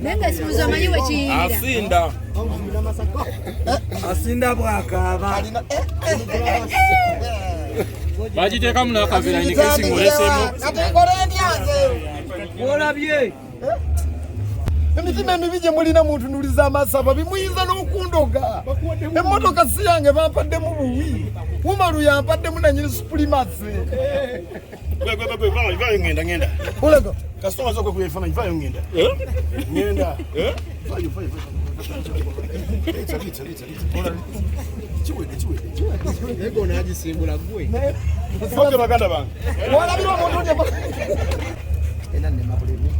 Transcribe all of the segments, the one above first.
Nenga simuzo manyiwe chiira. Asinda. Asinda bwakaba. Bajiteka muna kavira ni kesi ngolesemo. Katekorendi yanze. Olabye. Emitima emibije mulina muntu nuliza amasaba bimuyinza n'okundoga. Emmotoka si yange bampadde mu buwi. Umaru yampadde mu nanyini supulimase. Vayo ngenda. Ulega. Kasoma zoko kuyefana vayo ngenda. Ngenda. Vayo. Lita. Chiwede. Ego najisimbula gwe. Foke baganda banga. Wala biro muntu nje. Ena ne mabulemi.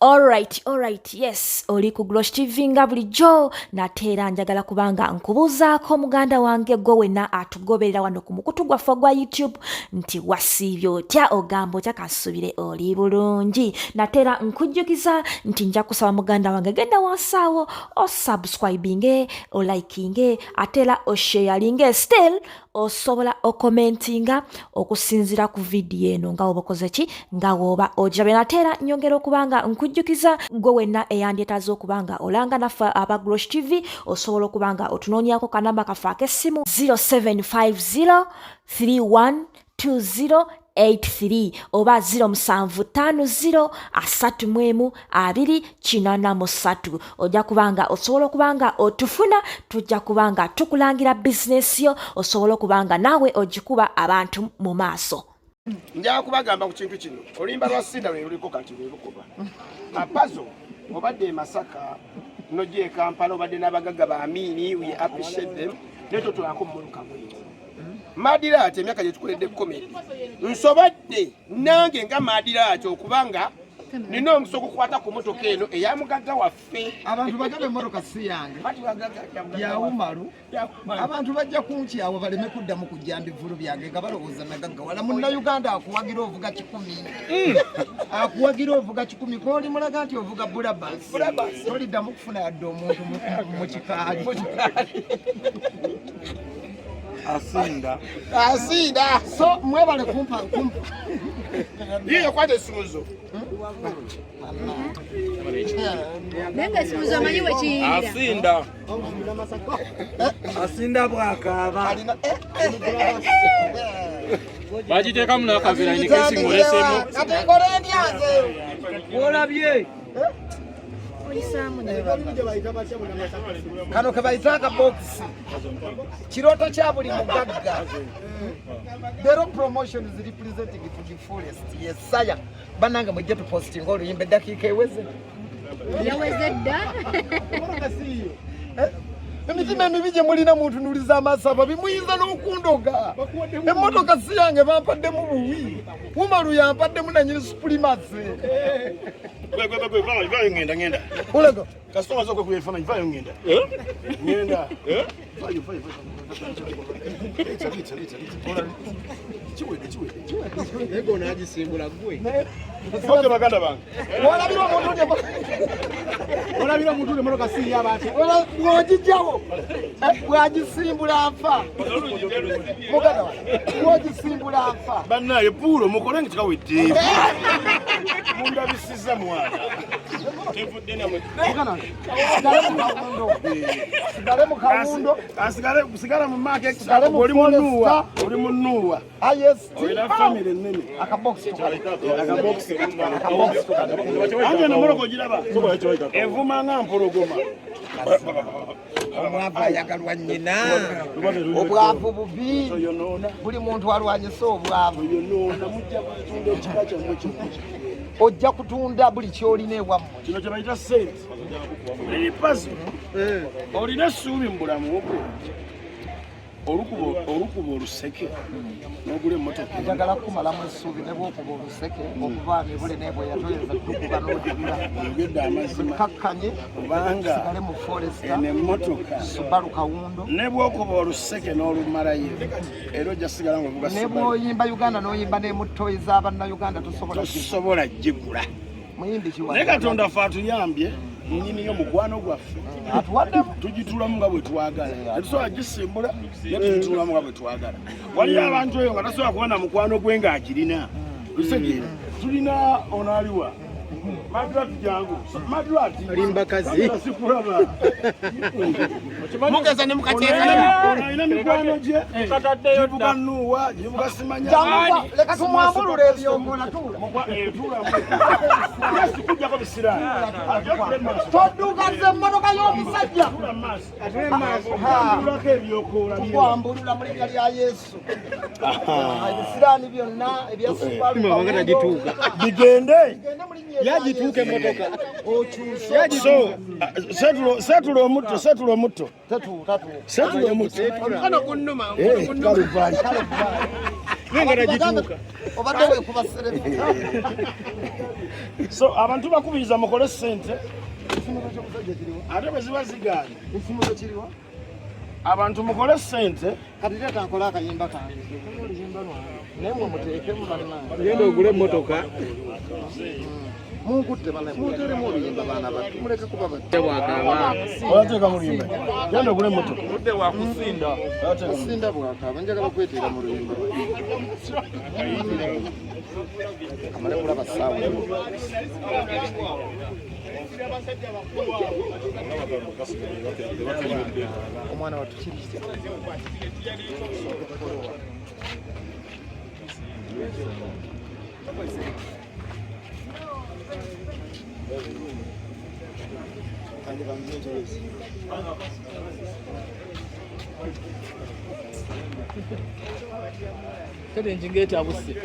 Alright, yes. Oli ku Glosh TV nga bulijjo nateera njagala kubanga nkubuzaako muganda wange gwe wenna atugoberera wano ku mukutu gwaffe gwa YouTube nti wasiibye otya ogambo otya kasubire oli bulungi. Nateera nkujjukiza nti nja kusaba muganda wange genda wansaawo osubscribinge olikinge ateera osharinge still osobola okomentinga okusinzira ku video eno nga obakoze ki nga woba ojabe. Nateera nyongera okubanga nkujjukiza gwe wenna eyandyetaze okubanga olanga naffe aba Glosh TV osobola okubanga otunoonyako kanamba kaffe ak'essimu 0750312083 oba 0750312083 ojja kubanga osobola okubanga otufuna tujja kubanga tukulangira bizinesi yo osobola okubanga naawe ogikuba abantu mu maaso. Nja kubagamba ku kintu kino olimba lwa Sinda lwe luliko kati lwe lukuba apazo obadde Masaka nojje Kampala obadde n'abagagga ba Amini we appreciate them neto tulako mmuluka mwingi Madira ate emyaka gye tukoledde comedy nsobadde nange nga Madira ate okubanga nino omusoko kukwata ku motoka eno eyamugagga waffe Abantu bagabe motoka si yange. Ya Umaru. Abantu bajja kunkyawo baleme kuddamu kujja mbivulu byange nga balowooza nagagga wala munna Uganda akuwagira ovuga 10. Akuwagira ovuga 10 ko oli mulaga nti ovuga bulabas. Toliddamu kufuna yadde omuntu mu kikaali. Asinda So mwebale kumpa. Yiyo kwate simuzo Nenga simuzo manyiwe chiira. Asinda bwakaba. Bajiteka muna kavira ni kesi ngolesemo. Katekorendi yanze. Olabye. Kano kebayitaka box kiroto kya buli mugagga. Dero promotion is representing to the fullest. Yes saya bananga mujje tu posting oluyimbe dakika eweze Yawezedda. Emitima emibije mulina muntu nuliza amasaba bimuyinza n'okundoga. Emmotoka si yange bampadde mu buwi. Umaru yampadde mu nanyini supulimase. Vayo ngenda. Ulega. Kasoma zoko kuyefana vayo ngenda. Ngenda. Vayo. Lita. Chiwede. Ego najisimbula gwe. Foke baganda banga. Wala biro muntu nje. Olabira muntu ne motoka si yabati. Wala ngojijjawo. Bwagisimbula afa. Muganda bwagisimbula afa. Bannaye pulo mukole ngikawedde. Munda bisiza mwana. Tevudde namwe. Muganda. Sigale mu kawundo. Sigala mu market. Sigale mu oli munuwa. Ah yes. Oina family nene. Akabox tukale. Anje na moroko jiraba. Evuma nga mpologoma. Omwavu ayagalwa nnyina. Obwavu bubi. Buli muntu alwanyisa obwavu. Ojja kutunda buli kyolina ewammwe. Kino kye bayita sente. Ebipazo. Olina essuubi mu bulamu bwo. Olukuba oluseke n'ogula emmotoka. Njagala kumalamu essuubi ne bw'okuba oluseke okuva ebule n'ebwe yatoyeza tukuba n'odigula. Ogedde amazima. Kakkanye kubanga sigale mu Forester eno emmotoka Subaru Kawundo. ne bw'okuba oluseke n'olumalayo era ojja sigala ng'ovuga ne bw'oyimba Uganda n'oyimba n'emuttoyi z'abannayuganda tosobola gigula. muyimbi kiwa. Naye Katonda ffe atuyambye yenyini y'omukwano gwaffe tugituulamu nga bwe twagala tetusobola gisimbula ye tugituulamu nga bwe twagala waliyo abantu eyo nga tasobola kuba na mukwano gwe ng'agirina lusegera tulina onaaliwa Madrat jangu. Madrat. Limba kazi. Mugeza ne mukateeka. Ina mikwano je. Kataddeyo tukanuwa, jibuka simanya. Jamuka leka tumwambulule ebyombola tula. Tula. Yes kujja ko bisira. Toduka ze mmotoka y'omusajja. Tula mas. Atule mas. Tula ke byokola. Twambulula mu linnya lya Yesu. Ebisiraani byonna ebyasibwa bangata gituuka. Bigende. Yagituuke motoka. So, setulo omutto. Setulo omutto. Kana kunnuma. Kalubali. Ngana gituuka. Obadde we kuba serebe. So, abantu bakubiriza mukole ssente. Ate bwe ziba zigaanye. Ekimuzo kiriwa? Abantu mukole ssente. Kati leeta nkola akayimba kange. Naye mwe muteekemu bannange. Genda ogule emmotoka. Munkutte bana mutere mu luyimba baana battu muleke kuba battu bwakaba Oyateeka mu luyimba. Genda ogule emmotoka. budde wa kusinda. kusinda bwakaba njagala kweteera mu luyimba. Amale kulaba ssaawa. Omwana wattu kiriste. Kale njingeeta abuse.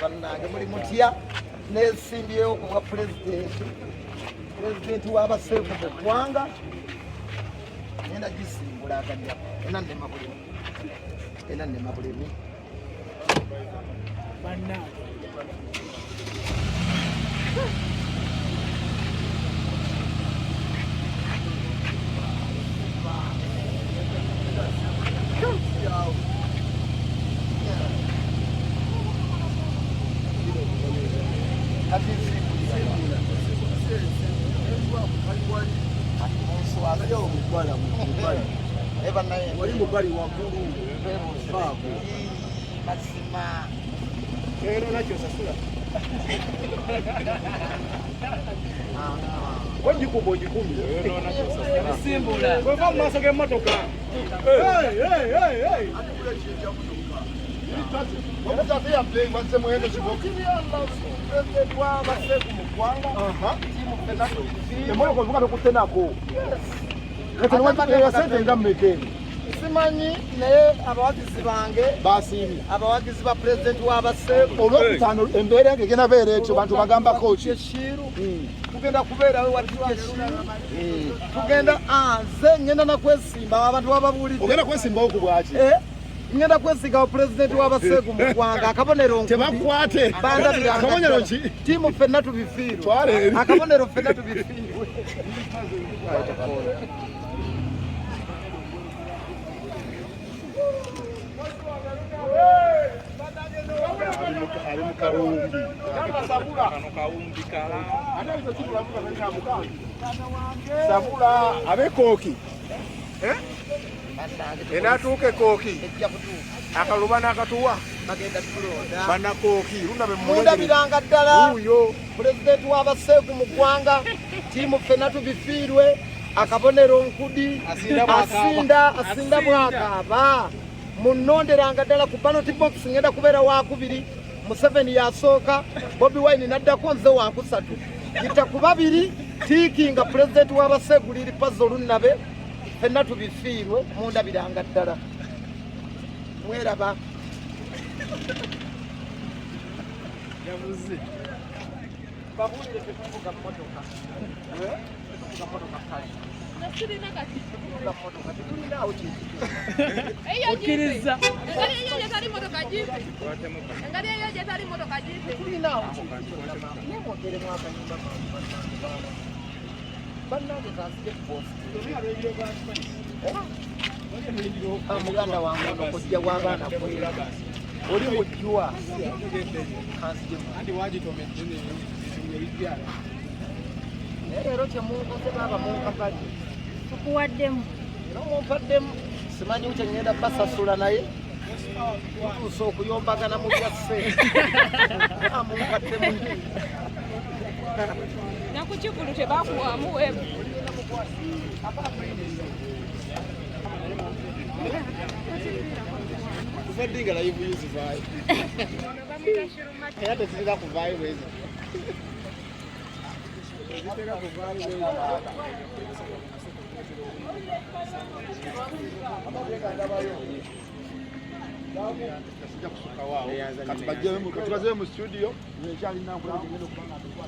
Bannange muli mutya neesimbyewo ku bwa pulezidenti w'abaseefu mu ggwanga ngenda gisimbula akajja ena nnema bulimi Wali mubali waggulu. mazima Ero nakyo sasula. Wajikuba ojikumi. Ero nakyo sasula. Simbula. Kweva mu maaso g'emmotoka. Hey. simanyi naye abawagizi bange Basiimye. abawagizi ba pulezidenti w'abaseeku Olwokutaano embeera ng'egenda beera etyo bantu bagambako ki? Eshiru tugenda kubeerawe wali Eshiru tugenda nze ngenda nakwesimba abantu bababuulidde Ogenda kwesimbawo ku bwaki? ngenda kwesinga pulezidenti w'abaseeku mu ggwanga akabonero Tebakwate. Akabonero ki? tiimu ffenna tubifiirwe Twala eri. akabonero ffenna tubifiirwe Ali mu kalumbi. Sabula ab'ekooki. Enatuuka ekooki. ejja kutuuka Akaluba n'akatuwa. bagenda tulonda Bannakooki. Lunda be mundabiranga ddala pulezidenti w'abaseeku mu ggwanga tiimu ffenna tubifiirwe akabonero nkudi asinda bwakaaba munnonderanga ddala ku ballot box ngenda kubeera wakubiri Museveni yasooka Bobi Wine naddako nze wakusatu yita ku babiri tiikinga pulezidenti w'abaseeku liri pazzo olunnabe ffenna tubifiirwe mundabiranga ddala mweraba babuulire tetuvuga mmotoka tetuvuga mmotoka kale tetulinaawo Okkiriza. Engali eyo gyetali motoka jipe. Engali eyo gyetali motoka jipe. tetulinaawo nemwogeremu akanyumba bannange kansije post muganda wange okujja w'abaana kwera oli mujjwa kansije naye leero kyemunkoze baaba munkakali tukuwaddemu nomumpademu simanyi kyengenda basasula naye tutuusa okuyombagana mu byasse amunkaddemu nakukivulu tebakuwamu webu Kufadinga la hivi hizi vai. Hata sisi kuvai wewe. Nitaka kuvai wewe. Kasija kusuka wao. Katubaje mu studio. Nimechali na kula kingine kupanga kwa